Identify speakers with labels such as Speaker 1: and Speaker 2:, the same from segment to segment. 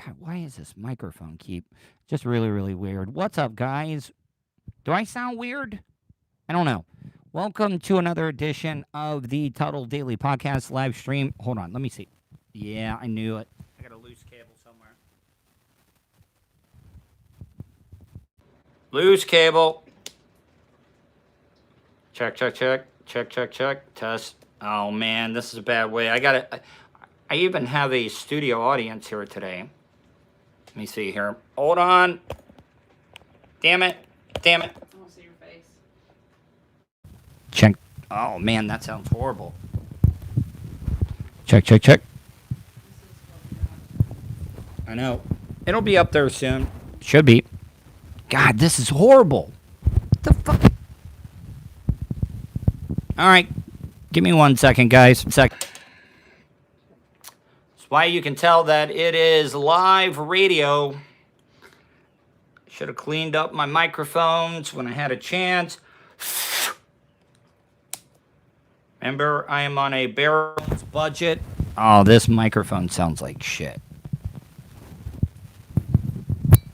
Speaker 1: God, why is this microphone keep just really, really weird? What's up, guys? Do I sound weird? I don't know. Welcome to another edition of the Tuddle Daily Podcast live stream. Hold on, let me see. Yeah, I knew it. I got a loose cable somewhere. Loose cable. Check, check, check. Check, check, check. Test. Oh, man, this is a bad way. I even have a studio audience here today. Let me see here. Hold on. Damn it. Damn it.
Speaker 2: I want to see your face.
Speaker 1: Check. Oh, man, that sounds horrible. Check, check, check. I know. It'll be up there soon. Should be. God, this is horrible. What the fuck? All right. Give me 1 second, guys. That's why you can tell that it is live radio. Should have cleaned up my microphones when I had a chance. Remember, I am on a bare bones budget. Oh, this microphone sounds like shit.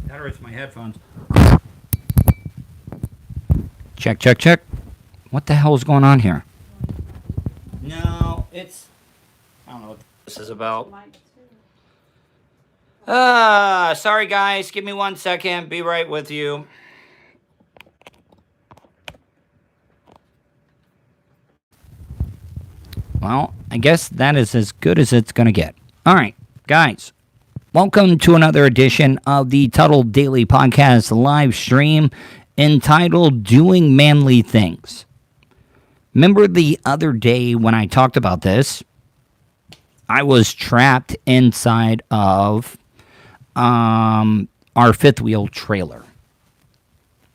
Speaker 1: That hurts my headphones. Check, check, check. What the hell is going on here? No, it's... I don't know what this is about. Sorry guys, give me 1 second. Be right with you. Well, I guess that is as good as it's going to get. All right, guys. Welcome to another edition of the Tuddle Daily Podcast live stream entitled Doing Manly Things. Remember the other day when I talked about this? I was trapped inside of our fifth wheel trailer.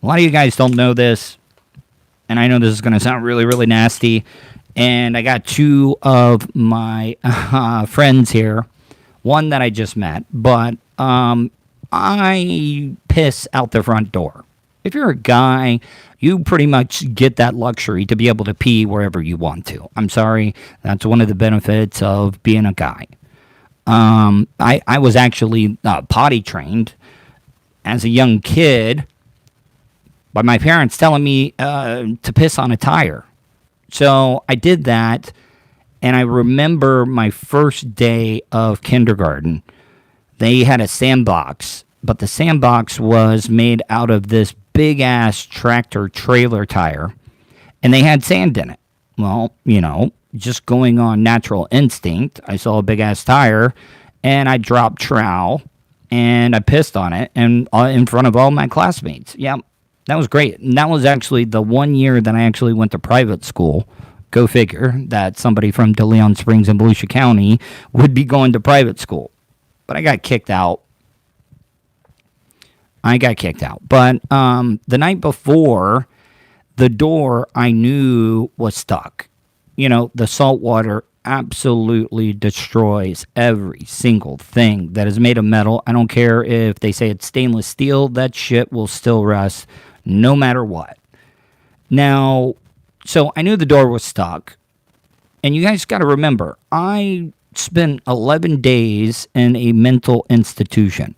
Speaker 1: A lot of you guys don't know this, and I know this is going to sound really, really nasty. And I got two of my friends here, one that I just met, but I piss out the front door. If you're a guy, you pretty much get that luxury to be able to pee wherever you want to. I'm sorry, that's one of the benefits of being a guy. I was actually potty trained as a young kid by my parents telling me to piss on a tire. So I did that, and I remember my first day of kindergarten. They had a sandbox, but the sandbox was made out of this big-ass tractor trailer tire, and they had sand in it. Well, you know, just going on natural instinct, I saw a big-ass tire, and I dropped trowel, and I pissed on it and in front of all my classmates. Yeah, that was great. And that was actually the 1 year that I actually went to private school. Go figure that somebody from DeLeon Springs and Volusia County would be going to private school. But I got kicked out. But the night before, the door I knew was stuck. You know, the salt water absolutely destroys every single thing that is made of metal. I don't care if they say it's stainless steel. That shit will still rust no matter what. Now, so I knew the door was stuck. And you guys got to remember, I spent 11 days in a mental institution.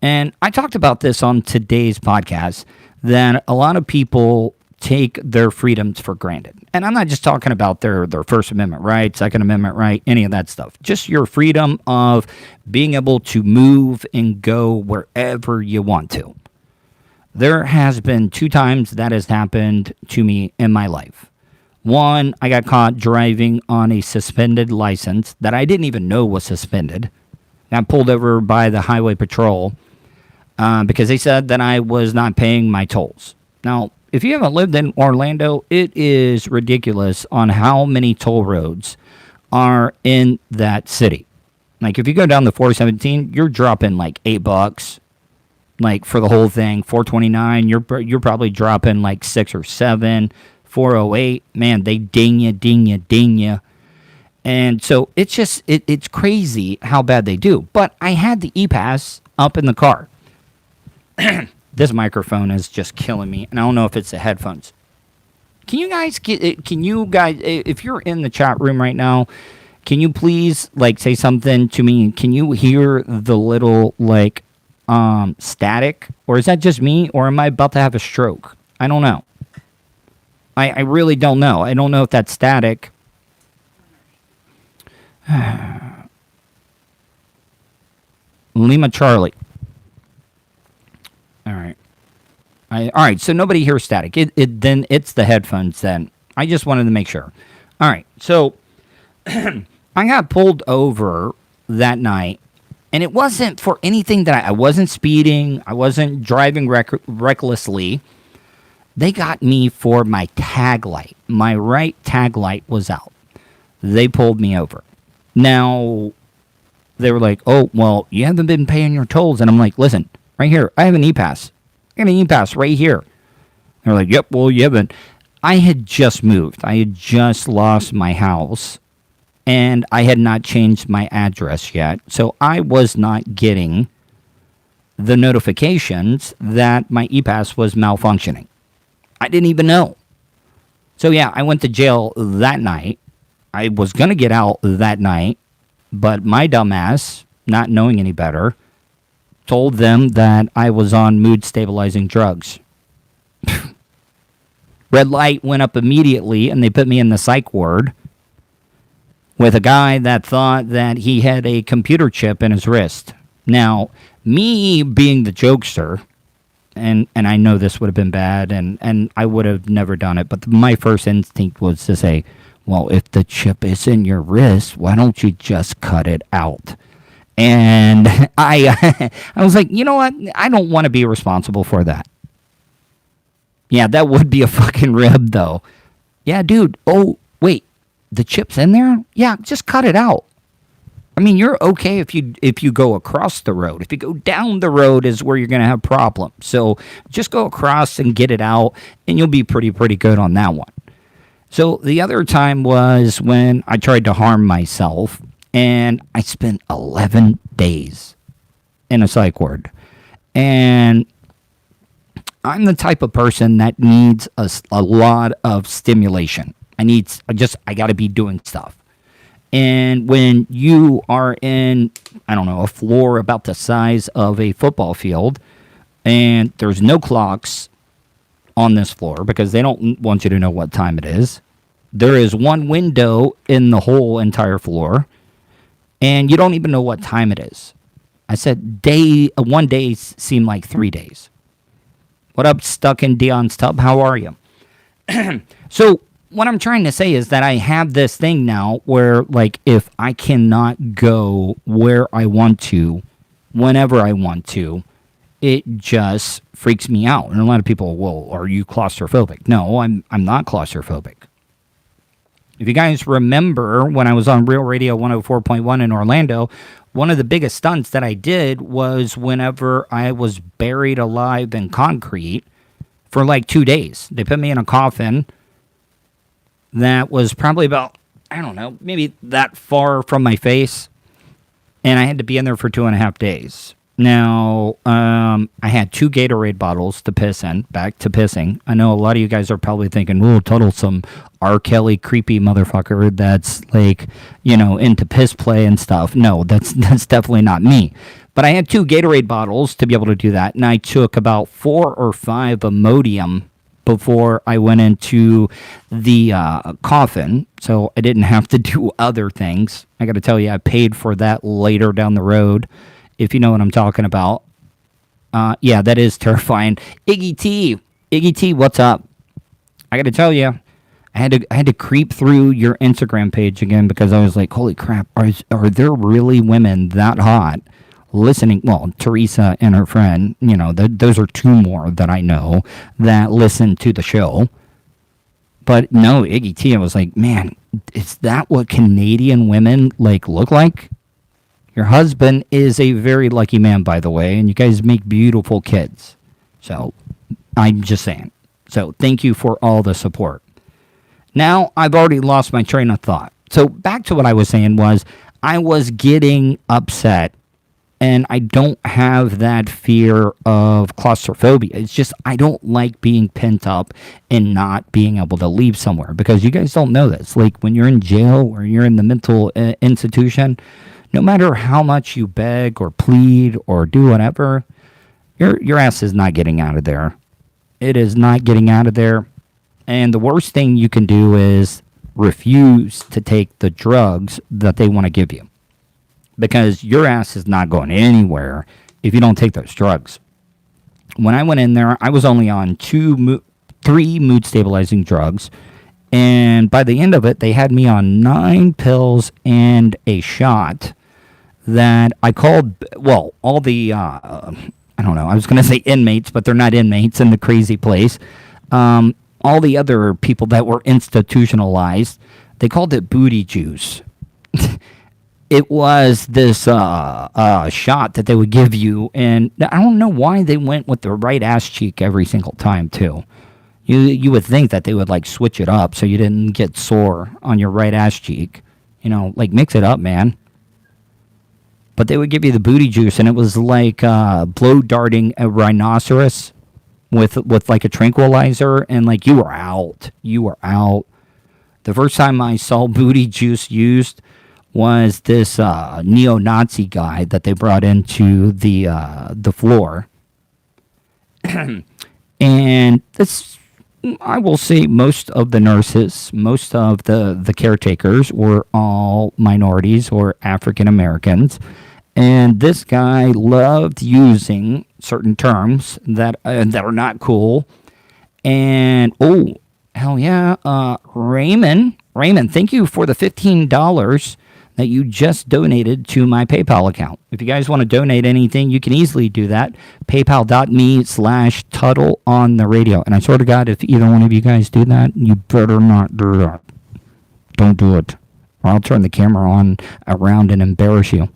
Speaker 1: And I talked about this on today's podcast, that a lot of people take their freedoms for granted. And I'm not just talking about their First Amendment right, Second Amendment right, any of that stuff. Just your freedom of being able to move and go wherever you want to. There has been 2 times that has happened to me in my life. One, I got caught driving on a suspended license that I didn't even know was suspended. Got pulled over by the highway patrol because they said that I was not paying my tolls. Now, if you haven't lived in Orlando, it is ridiculous on how many toll roads are in that city. Like, if you go down the 417, you're dropping like $8. Like, for the whole thing. 429, you're probably dropping like 6 or 7. 408, man, they ding you. And so it's just, it's crazy how bad they do. But I had the e-pass up in the car. This microphone is just killing me, and I don't know if it's the headphones. Can you guys, if you're in the chat room right now, Can you please like say something to me? Can you hear the little like static, or is that just me, or am I about to have a stroke? I don't know. I really don't know. I don't know if that's static. Lima Charlie. All right. All right. So nobody hears static. Then it's the headphones. Then I just wanted to make sure. All right. So I got pulled over that night, and it wasn't for anything that I wasn't speeding. I wasn't driving recklessly. They got me for my tag light. My right tag light was out. They pulled me over. Now, they were like, oh, well, you haven't been paying your tolls. And I'm like, listen, right here, I have an E-Pass. I got an E-Pass right here. They're like, yep, well, you haven't. I had just moved. I had just lost my house. And I had not changed my address yet. So I was not getting the notifications that my E-Pass was malfunctioning. I didn't even know. So yeah, I went to jail that night. I was going to get out that night, but my dumbass, not knowing any better, told them that I was on mood stabilizing drugs. Red light went up immediately, and they put me in the psych ward with a guy that thought that he had a computer chip in his wrist. Now, me being the jokester, and I know this would have been bad, and I would have never done it, but my first instinct was to say, well, if the chip is in your wrist, why don't you just cut it out? And I was like, you know what? I don't want to be responsible for that. Yeah, that would be a fucking rib, though. Yeah, dude. Oh, wait. The chip's in there? Yeah, just cut it out. I mean, you're okay if you go across the road. If you go down the road is where you're going to have problems. So just go across and get it out, and you'll be pretty good on that one. So the other time was when I tried to harm myself, and I spent 11 days in a psych ward. And I'm the type of person that needs a lot of stimulation. I got to be doing stuff. And when you are in, I don't know, a floor about the size of a football field, and there's no clocks on this floor because they don't want you to know what time it is. There is one window in the whole entire floor, and you don't even know what time it is. I said, one day seemed like 3 days. What up, Stuck in Dion's Tub? How are you? So what I'm trying to say is that I have this thing now where, like, if I cannot go where I want to, whenever I want to, it just freaks me out. And a lot of people, well, are you claustrophobic? No, I'm not claustrophobic. If you guys remember when I was on Real Radio 104.1 in Orlando, one of the biggest stunts that I did was whenever I was buried alive in concrete for like 2 days. They put me in a coffin that was probably about, I don't know, maybe that far from my face. And I had to be in there for 2.5 days. Now, I had 2 Gatorade bottles to piss in, back to pissing. I know a lot of you guys are probably thinking, "Ooh, Tuddle, some R. Kelly creepy motherfucker that's like, you know, into piss play and stuff." No, that's definitely not me. But I had 2 Gatorade bottles to be able to do that, and I took about 4 or 5 Imodium before I went into the coffin, so I didn't have to do other things. I got to tell you, I paid for that later down the road, if you know what I'm talking about. Yeah, that is terrifying. Iggy T, what's up? I got to tell you, I had to creep through your Instagram page again because I was like, holy crap, are there really women that hot listening? Well, Teresa and her friend, you know, those are 2 more that I know that listen to the show. But no, Iggy T, I was like, man, is that what Canadian women like look like? Your husband is a very lucky man, by the way, and you guys make beautiful kids. So, I'm just saying. So, thank you for all the support. Now, I've already lost my train of thought. So, back to what I was saying was, I was getting upset And I don't have that fear of claustrophobia. It's just I don't like being pent up and not being able to leave somewhere, because you guys don't know this. Like when you're in jail or you're in the mental institution, no matter how much you beg or plead or do whatever, your ass is not getting out of there. It is not getting out of there. And the worst thing you can do is refuse to take the drugs that they want to give you, because your ass is not going anywhere if you don't take those drugs. When I went in there, I was only on 3 mood stabilizing drugs, and by the end of it, they had me on 9 pills and a shot that I called, well, all the, I don't know, I was going to say inmates, but they're not inmates in the crazy place. All the other people that were institutionalized, they called it booty juice. It was this shot that they would give you, and I don't know why they went with the right ass cheek every single time too. You would think that they would like switch it up so you didn't get sore on your right ass cheek. You know, like mix it up, man. But they would give you the booty juice, and it was like blow darting a rhinoceros with like a tranquilizer, and like you were out. You were out. The first time I saw booty juice used was this neo-Nazi guy that they brought into the floor. And this, I will say, most of the nurses, most of the caretakers were all minorities or African Americans. And this guy loved using certain terms that are not cool. And, oh, hell yeah, Raymond, thank you for the $15 that you just donated to my PayPal account. If you guys want to donate anything, you can easily do that. PayPal.me/Tuddle on the radio. And I swear to God, if either one of you guys do that, you better not do that. Don't do it, or I'll turn the camera on around and embarrass you.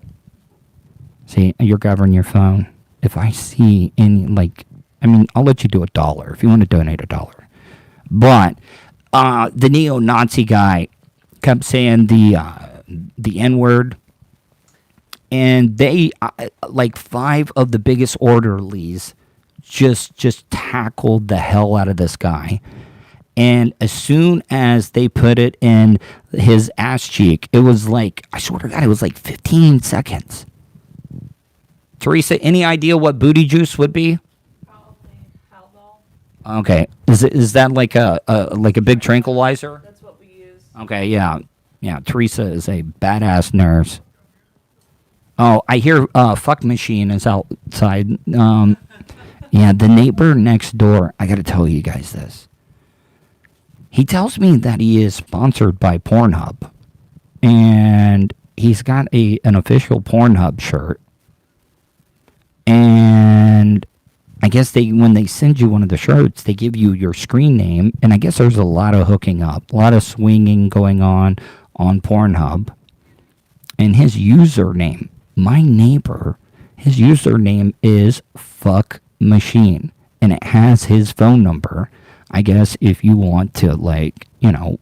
Speaker 1: See, you're governing your phone. If I see any, like, I mean, I'll let you do $1 if you want to donate $1. But the neo-Nazi guy kept saying the N-word, and they like 5 of the biggest orderlies just tackled the hell out of this guy. And as soon as they put it in his ass cheek, it was like, I swear to God, it was like 15 seconds. Teresa, any idea what booty juice would be?
Speaker 2: Probably Haldol.
Speaker 1: Okay, is that like a big tranquilizer?
Speaker 2: That's what we use.
Speaker 1: Okay, yeah. Yeah, Teresa is a badass nurse. Oh, I hear fuck machine is outside. Yeah, the neighbor next door, I got to tell you guys this. He tells me that he is sponsored by Pornhub. And he's got an official Pornhub shirt. And I guess when they send you one of the shirts, they give you your screen name. And I guess there's a lot of hooking up, a lot of swinging going on Pornhub. And his username, my neighbor, his username is fuck machine, and it has his phone number. I guess if you want to, like, you know,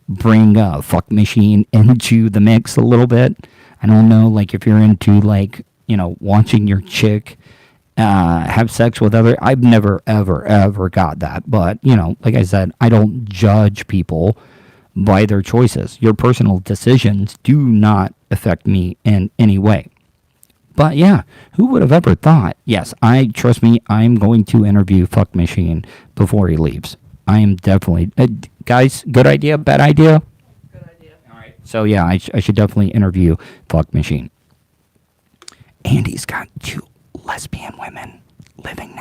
Speaker 1: bring fuck machine into the mix a little bit. I don't know, like, if you're into, like, you know, watching your chick have sex with other. I've never ever got that, but, you know, like I said, I don't judge people by their choices. Your personal decisions do not affect me in any way. But yeah, who would have ever thought? Yes, trust me, I'm going to interview Fuck Machine before he leaves. I am definitely, guys, good idea, bad idea?
Speaker 2: Good idea.
Speaker 1: All right. So yeah, I should definitely interview Fuck Machine. And he's got 2 lesbian women living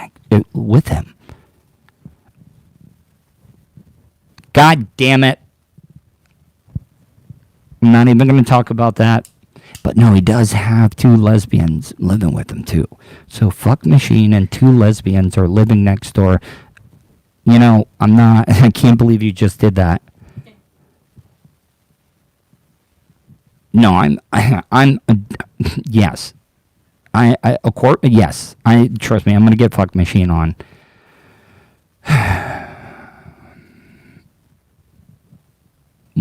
Speaker 1: with him. God damn it. I'm not even going to talk about that. But no, he does have 2 lesbians living with him too. So Fuck Machine and 2 lesbians are living next door. You know, I can't believe you just did that. No, yes. Yes. Trust me, I'm going to get Fuck Machine on.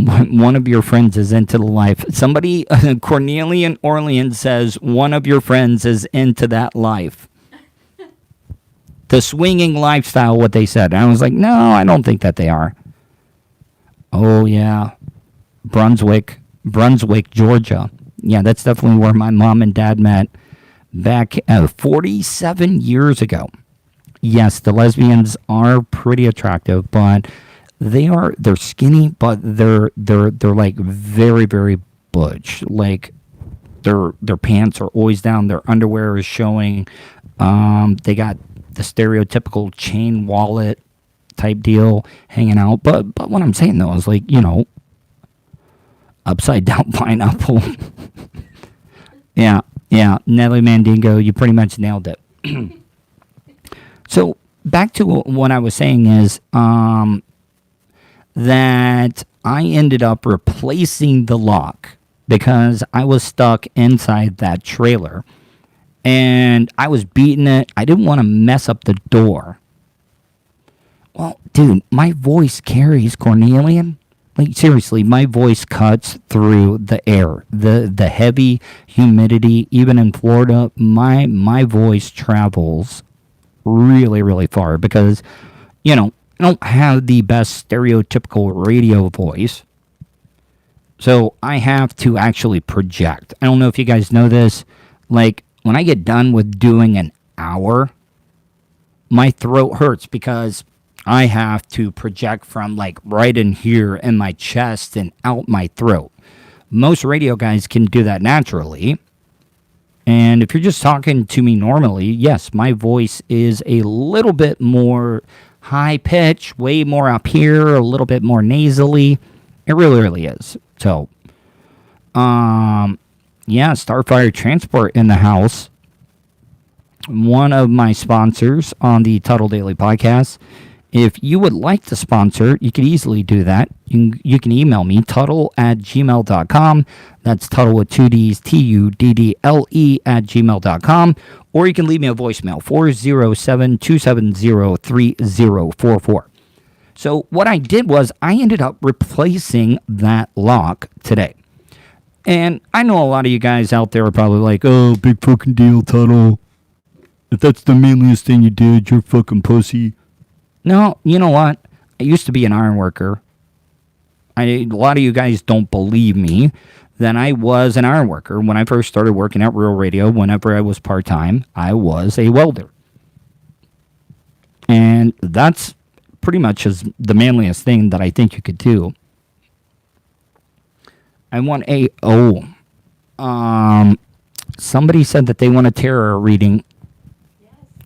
Speaker 1: One of your friends is into the life. Somebody, Cornelian Orleans says, one of your friends is into that life. The swinging lifestyle, what they said. And I was like, no, I don't think that they are. Oh, yeah. Brunswick, Georgia. Yeah, that's definitely where my mom and dad met back 47 years ago. Yes, the lesbians are pretty attractive, but they're skinny, but they're like very, very butch. Like their pants are always down, their underwear is showing. They got the stereotypical chain wallet type deal hanging out. But what I'm saying though is like, upside down pineapple. Yeah, Nelly Mandingo, you pretty much nailed it. So back to what I was saying is that I ended up replacing the lock because I was stuck inside that trailer and I was beating it. I didn't want to mess up the door. Well, dude, my voice carries, Cornelian. Like, seriously, my voice cuts through the air. The heavy humidity, even in Florida, my voice travels really, really far because, I don't have the best stereotypical radio voice. So I have to actually project. I don't know if you guys know this. Like, when I get done with doing an hour, my throat hurts because I have to project from like right in here in my chest and out my throat. Most radio guys can do that naturally. And if you're just talking to me normally, yes, my voice is a little bit more high pitch, way more up here, a little bit more nasally. It really, really is. So, yeah, Starfire Transport in the house. One of my sponsors on the Tuddle Daily Podcast. If you would like to sponsor, you can easily do that. You can email me, tuddle@gmail.com. That's Tuddle with two D's, Tuddle @gmail.com. Or you can leave me a voicemail, 407-270-3044. So what I did was I ended up replacing that lock today. And I know a lot of you guys out there are probably like, oh, big fucking deal, Tuddle. If that's the manliest thing you did, you're fucking pussy. No, you know what? I used to be an iron worker. A lot of you guys don't believe me that I was an iron worker. When I first started working at Real Radio, whenever I was part-time, I was a welder. And that's pretty much the manliest thing that I think you could do. I want somebody said that they want a tarot reading.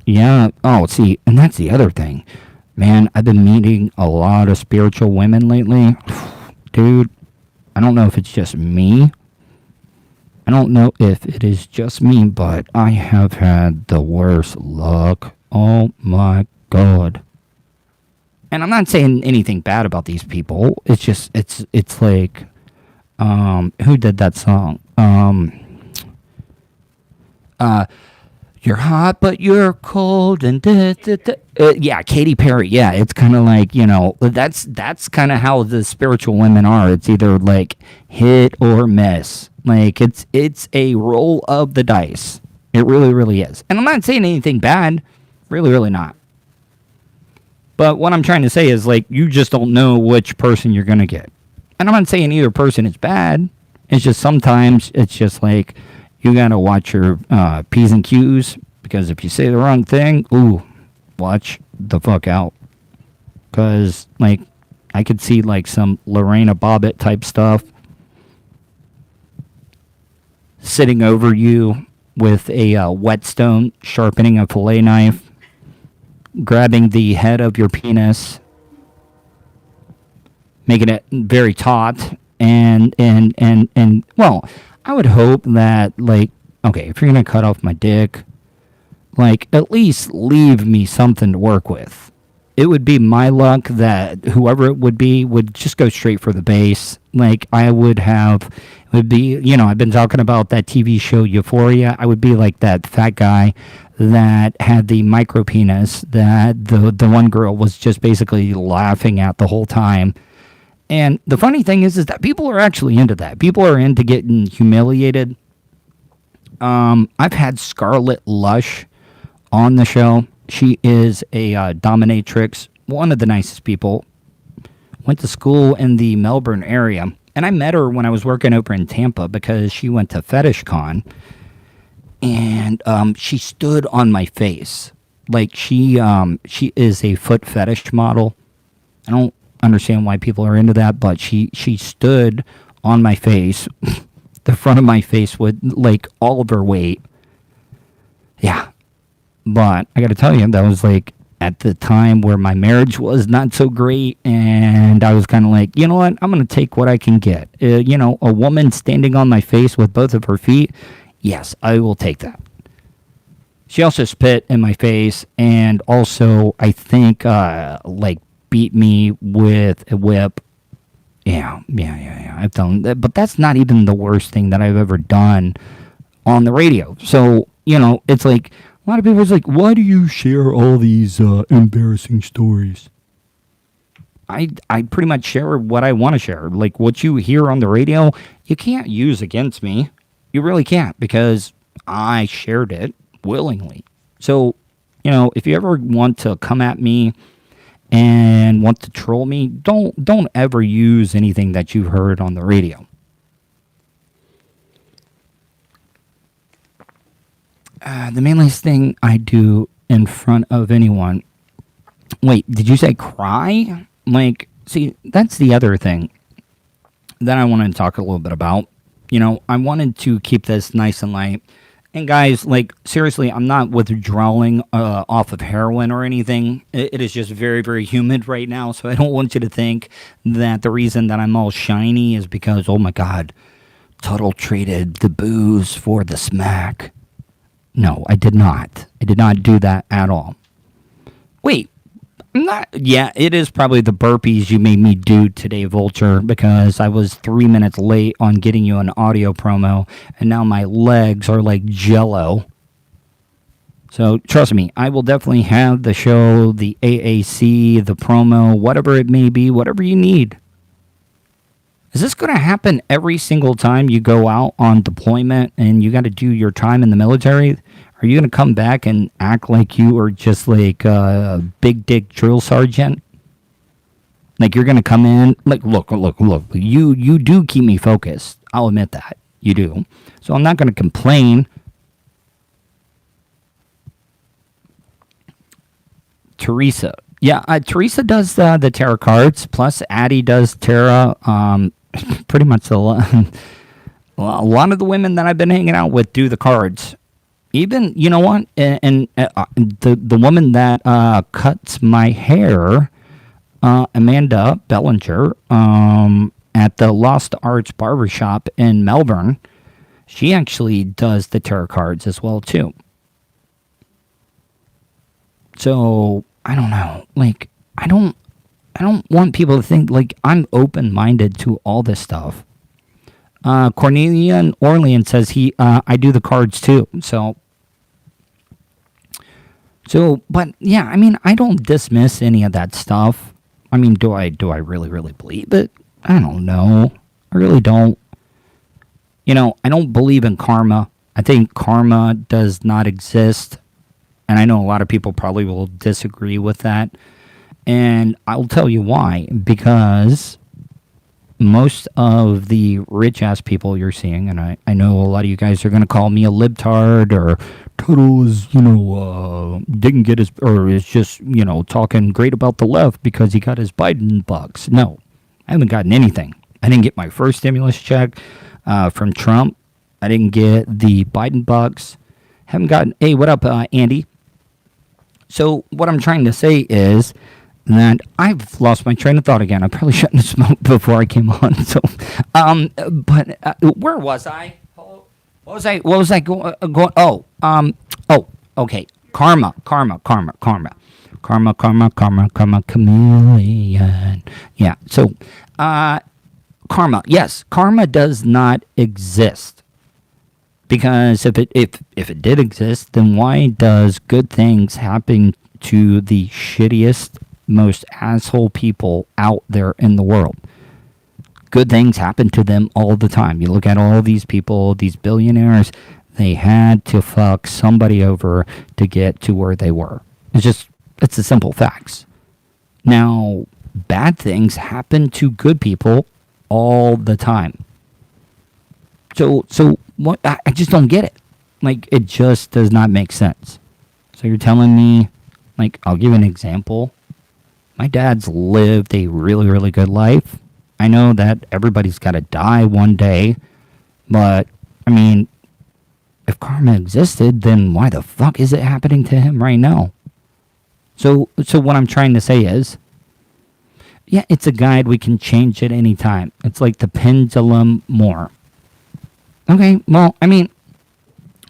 Speaker 1: Yeah. Oh, see, and that's the other thing. Man, I've been meeting a lot of spiritual women lately. Dude, I don't know if it's just me. I don't know if it is just me, but I have had the worst luck. Oh my God. And I'm not saying anything bad about these people. It's just, it's like, who did that song? You're hot, but you're cold, and yeah, Katy Perry. Yeah, it's kind of like, that's kind of how the spiritual women are. It's either like hit or miss. Like it's a roll of the dice. It really, really is. And I'm not saying anything bad. Really, really not. But what I'm trying to say is like you just don't know which person you're gonna get. And I'm not saying either person is bad. It's just sometimes it's just like, you gotta watch your P's and Q's, because if you say the wrong thing, watch the fuck out. Because, like, I could see, like, some Lorena Bobbitt type stuff sitting over you with a whetstone, sharpening a fillet knife, grabbing the head of your penis, making it very taut, and well, I would hope that, like, okay, if you're going to cut off my dick, like, at least leave me something to work with. It would be my luck that whoever it would be would just go straight for the base. Like, it would be, I've been talking about that TV show Euphoria. I would be like that fat guy that had the micro penis that the one girl was just basically laughing at the whole time. And the funny thing is that people are actually into that. People are into getting humiliated. I've had Scarlet Lush on the show. She is a dominatrix, one of the nicest people. Went to school in the Melbourne area, and I met her when I was working over in Tampa because she went to Fetish Con, and she stood on my face. Like she is a foot fetish model. I don't understand why people are into that, but she stood on my face, the front of my face with like all of her weight. Yeah. But I got to tell you, that was like at the time where my marriage was not so great, and I was kind of like, you know what, I'm going to take what I can get. A woman standing on my face with both of her feet, yes, I will take that. She also spit in my face, and also, I think, like, beat me with a whip. Yeah, I've done that, but that's not even the worst thing that I've ever done on the radio. So, it's like, a lot of people are like, why do you share all these embarrassing stories? I pretty much share what I want to share. Like, what you hear on the radio, you can't use against me. You really can't, because I shared it willingly. So, if you ever want to come at me and want to troll me, don't ever use anything that you've heard on the radio. The manliest thing I do in front of anyone. Wait, did you say cry? Like, see, that's the other thing that I wanted to talk a little bit about. I wanted to keep this nice and light. And guys, like, seriously, I'm not withdrawing off of heroin or anything. It is just very, very humid right now. So I don't want you to think that the reason that I'm all shiny is because, oh my God, Tuddle traded the booze for the smack. No, I did not. I did not do that at all. Wait, I'm not. Yeah, it is probably the burpees you made me do today, Vulture, because I was 3 minutes late on getting you an audio promo, and now my legs are like jello. So trust me, I will definitely have the show, the AAC, the promo, whatever it may be, whatever you need. Is this going to happen every single time you go out on deployment and you got to do your time in the military? Are you going to come back and act like you are just like a big dick drill sergeant? Like you're going to come in, like, look. You do keep me focused. I'll admit that. You do. So I'm not going to complain. Teresa. Yeah, Teresa does the tarot cards, plus Addie does tarot. Pretty much a lot of the women that I've been hanging out with do the cards. Even, you know what? And the woman that cuts my hair, Amanda Bellinger, at the Lost Arts Barbershop in Melbourne, she actually does the tarot cards as well, too. So, I don't know. Like, I don't want people to think, like, I'm open-minded to all this stuff. Cornelia in Orleans says I do the cards, too. So, but, yeah, I mean, I don't dismiss any of that stuff. I mean, do I really, really believe it? I don't know. I really don't. I don't believe in karma. I think karma does not exist. And I know a lot of people probably will disagree with that. And I'll tell you why. Because most of the rich-ass people you're seeing, and I know a lot of you guys are going to call me a libtard, or Tuddle is, didn't get his, or is just, talking great about the left because he got his Biden bucks. No, I haven't gotten anything. I didn't get my first stimulus check from Trump. I didn't get the Biden bucks. Haven't gotten, hey, what up, Andy? So what I'm trying to say is that I've lost my train of thought again. I probably shouldn't have smoked before I came on. So, but where was I? What was I going? Okay. Karma, chameleon. Yeah. So, karma. Yes, karma does not exist. Because if it did exist, then why does good things happen to the shittiest, most asshole people out there in the world? good things happen to them all the time. You look at all these people, these billionaires, they had to fuck somebody over to get to where they were. It's the simple facts. Now, bad things happen to good people all the time. So what? I just don't get it. Like, it just does not make sense. So you're telling me, like, I'll give an example. My dad's lived a really, really good life. I know that everybody's got to die one day, but, I mean, if karma existed, then why the fuck is it happening to him right now? So what I'm trying to say is, yeah, it's a guide. We can change it any time. It's like the pendulum more. Okay, well, I mean,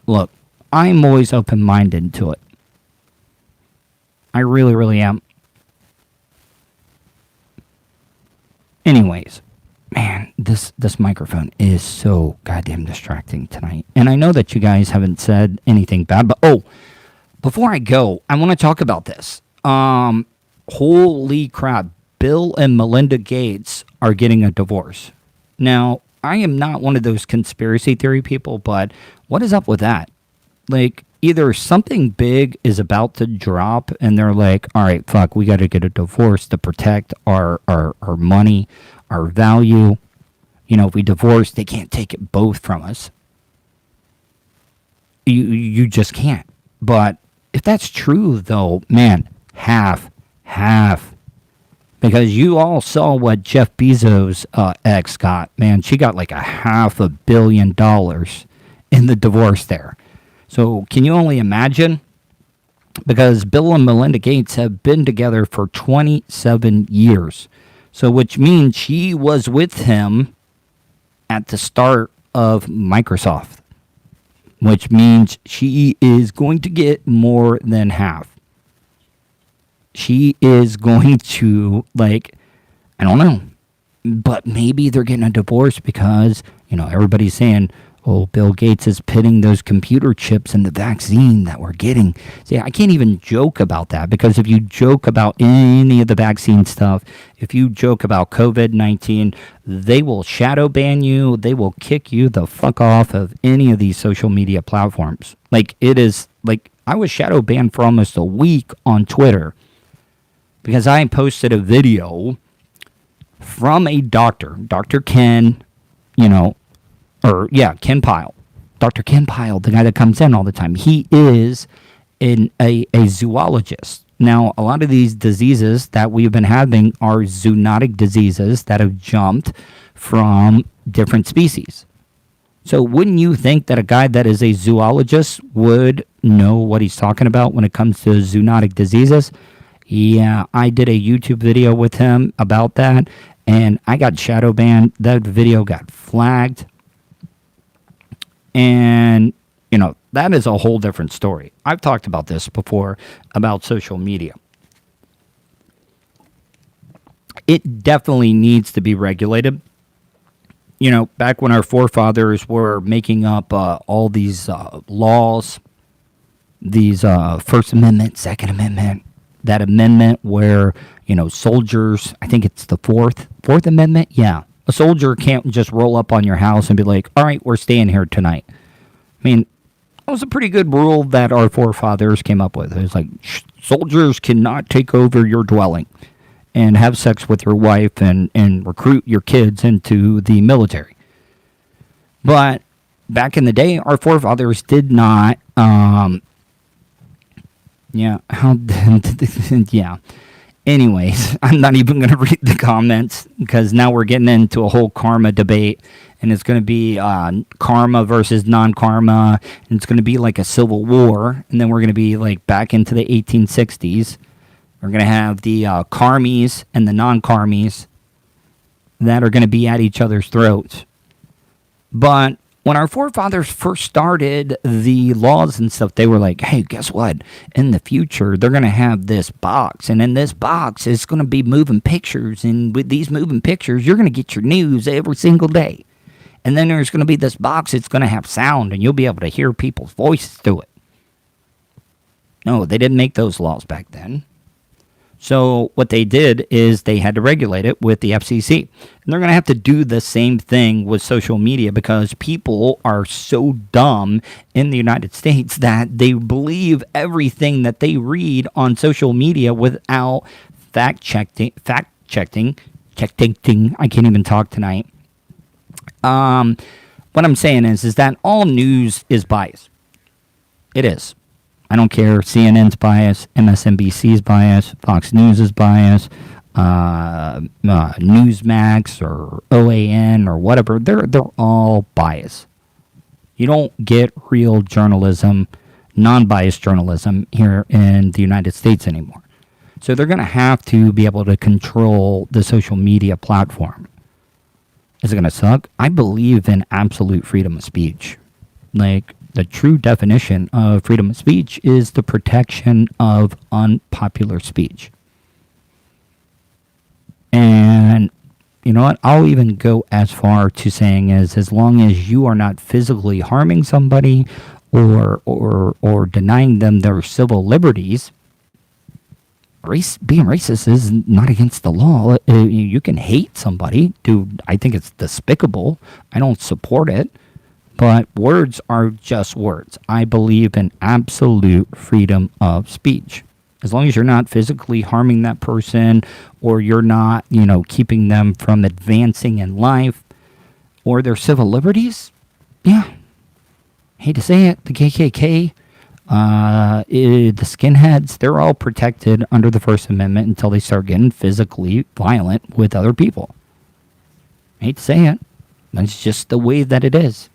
Speaker 1: look, I'm always open-minded to it. I really, really am. Anyways, man, this microphone is so goddamn distracting tonight. And I know that you guys haven't said anything bad, but before I go, I want to talk about this. Holy crap, Bill and Melinda Gates are getting a divorce. Now, I am not one of those conspiracy theory people, but what is up with that? Like, either something big is about to drop and they're like, all right, fuck, we got to get a divorce to protect our money, our value. You know, if we divorce, they can't take it both from us. You just can't. But if that's true, though, man, half. Because you all saw what Jeff Bezos' ex got. Man, she got like $500 million in the divorce there. So can you only imagine? Because Bill and Melinda Gates have been together for 27 years. So which means she was with him at the start of Microsoft. Which means she is going to get more than half. She is going to, like, I don't know. But maybe they're getting a divorce because, you know, everybody's saying, oh, Bill Gates is pitting those computer chips and the vaccine that we're getting. See, I can't even joke about that because if you joke about any of the vaccine stuff, if you joke about COVID-19, they will shadow ban you. They will kick you the fuck off of any of these social media platforms. Like, it is, like, I was shadow banned for almost a week on Twitter because I posted a video from a doctor, Dr. Ken, Ken Pyle. Dr. Ken Pyle, the guy that comes in all the time. He is a zoologist. Now, a lot of these diseases that we've been having are zoonotic diseases that have jumped from different species. So wouldn't you think that a guy that is a zoologist would know what he's talking about when it comes to zoonotic diseases? Yeah, I did a YouTube video with him about that, and I got shadow banned. That video got flagged. And, that is a whole different story. I've talked about this before, about social media. It definitely needs to be regulated. Back when our forefathers were making up all these laws, these First Amendment, Second Amendment, that amendment where, soldiers, I think it's the Fourth Amendment, yeah. A soldier can't just roll up on your house and be like, all right, we're staying here tonight. I mean, that was a pretty good rule that our forefathers came up with. It was like, soldiers cannot take over your dwelling and have sex with your wife and recruit your kids into the military. But back in the day, our forefathers did not, Anyways, I'm not even going to read the comments because now we're getting into a whole karma debate, and it's going to be karma versus non-karma, and it's going to be like a civil war, and then we're going to be like back into the 1860s. We're going to have the karmies and the non-karmies that are going to be at each other's throats. But when our forefathers first started the laws and stuff, they were like, hey, guess what? In the future, they're going to have this box. And in this box, it's going to be moving pictures. And with these moving pictures, you're going to get your news every single day. And then there's going to be this box. It's going to have sound. And you'll be able to hear people's voices through it. No, they didn't make those laws back then. So what they did is they had to regulate it with the FCC. And they're going to have to do the same thing with social media because people are so dumb in the United States that they believe everything that they read on social media without fact checking. I can't even talk tonight. What I'm saying is that all news is biased. It is. I don't care. CNN's biased, MSNBC's biased, Fox News is biased, Newsmax or OAN or whatever. They're all biased. You don't get real journalism, non-biased journalism here in the United States anymore. So they're going to have to be able to control the social media platform. Is it going to suck? I believe in absolute freedom of speech. Like, the true definition of freedom of speech is the protection of unpopular speech. And you know what? I'll even go as far to saying as long as you are not physically harming somebody or denying them their civil liberties, being racist is not against the law. You can hate somebody. Dude, I think it's despicable. I don't support it. But words are just words. I believe in absolute freedom of speech. As long as you're not physically harming that person or you're not, keeping them from advancing in life or their civil liberties, yeah. Hate to say it, the KKK, the skinheads, they're all protected under the First Amendment until they start getting physically violent with other people. Hate to say it. That's just the way that it is.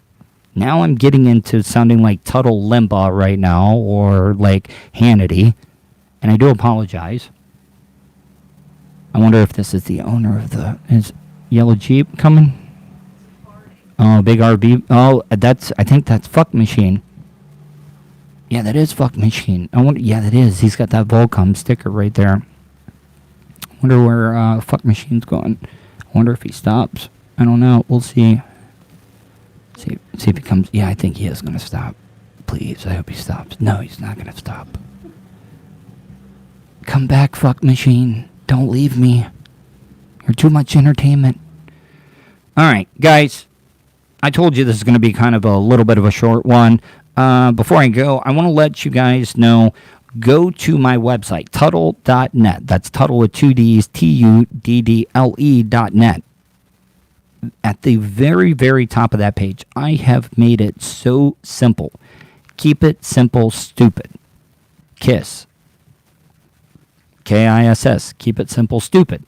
Speaker 1: Now I'm getting into sounding like Tuddle Limbaugh right now, or like Hannity, and I do apologize. I wonder if this is the owner of is yellow Jeep coming? Oh, big RV. Oh, I think that's Fuck Machine. Yeah, that is Fuck Machine. Yeah, that is. He's got that Volcom sticker right there. I wonder where Fuck Machine's going. I wonder if he stops. I don't know. We'll see. See if he comes. Yeah, I think he is going to stop. Please, I hope he stops. No, he's not going to stop. Come back, Fuck Machine. Don't leave me. You're too much entertainment. All right, guys. I told you this is going to be kind of a little bit of a short one. Before I go, I want to let you guys know, go to my website, Tuddle.net. That's Tuddle with 2 Ds, Tuddle.net. At the very, very top of that page, I have made it so simple. Keep it simple, stupid. KISS. KISS. Keep it simple, stupid.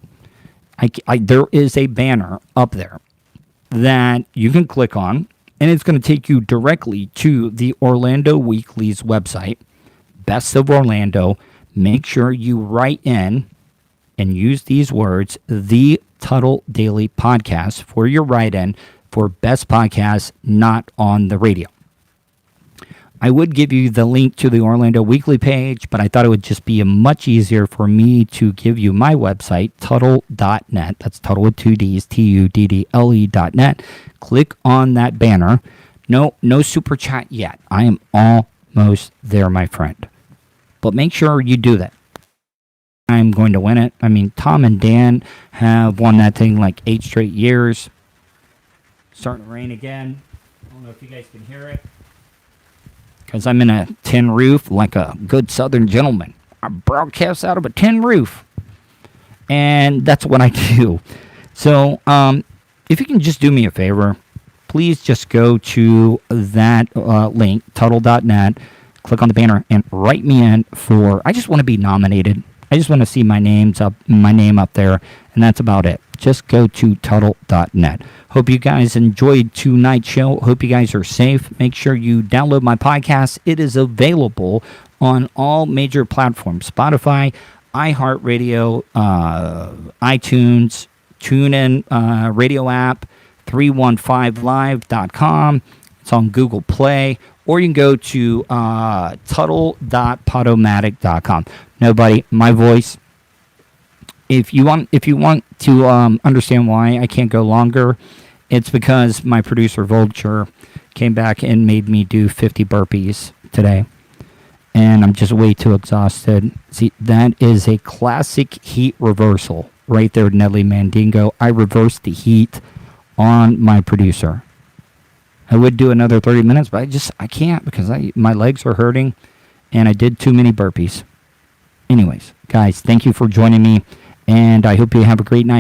Speaker 1: There is a banner up there that you can click on, and it's going to take you directly to the Orlando Weekly's website, Best of Orlando. Make sure you write in and use these words, the Tuddle Daily Podcast, for your write-in for Best Podcast Not on the Radio. I would give you the link to the Orlando Weekly page, but I thought it would just be much easier for me to give you my website, Tuddle.net. That's Tuddle with 2 Ds, Tuddle.net. Click on that banner. No super chat yet. I am almost there, my friend. But make sure you do that. I'm going to win it. I mean, Tom and Dan have won that thing like 8 straight years. Starting to rain again. I don't know if you guys can hear it, because I'm in a tin roof like a good southern gentleman. I broadcast out of a tin roof. And that's what I do. So, if you can just do me a favor, please just go to that link, Tuddle.net, click on the banner, and write me in for, I just want to be nominated. I just want to see my name up there, and that's about it. Just go to Tuddle.net. Hope you guys enjoyed tonight's show. Hope you guys are safe. Make sure you download my podcast. It is available on all major platforms: Spotify, iHeartRadio, iTunes, TuneIn, radio app, 315live.com. It's on Google Play. Or you can go to Tuddle.podomatic.com. No, buddy, my voice. If you want to understand why I can't go longer, it's because my producer Vulture came back and made me do 50 burpees today, and I'm just way too exhausted. See, that is a classic heat reversal right there, Nelly Mandingo. I reversed the heat on my producer. I would do another 30 minutes, but I can't because my legs are hurting and I did too many burpees. Anyways, guys, thank you for joining me, and I hope you have a great night.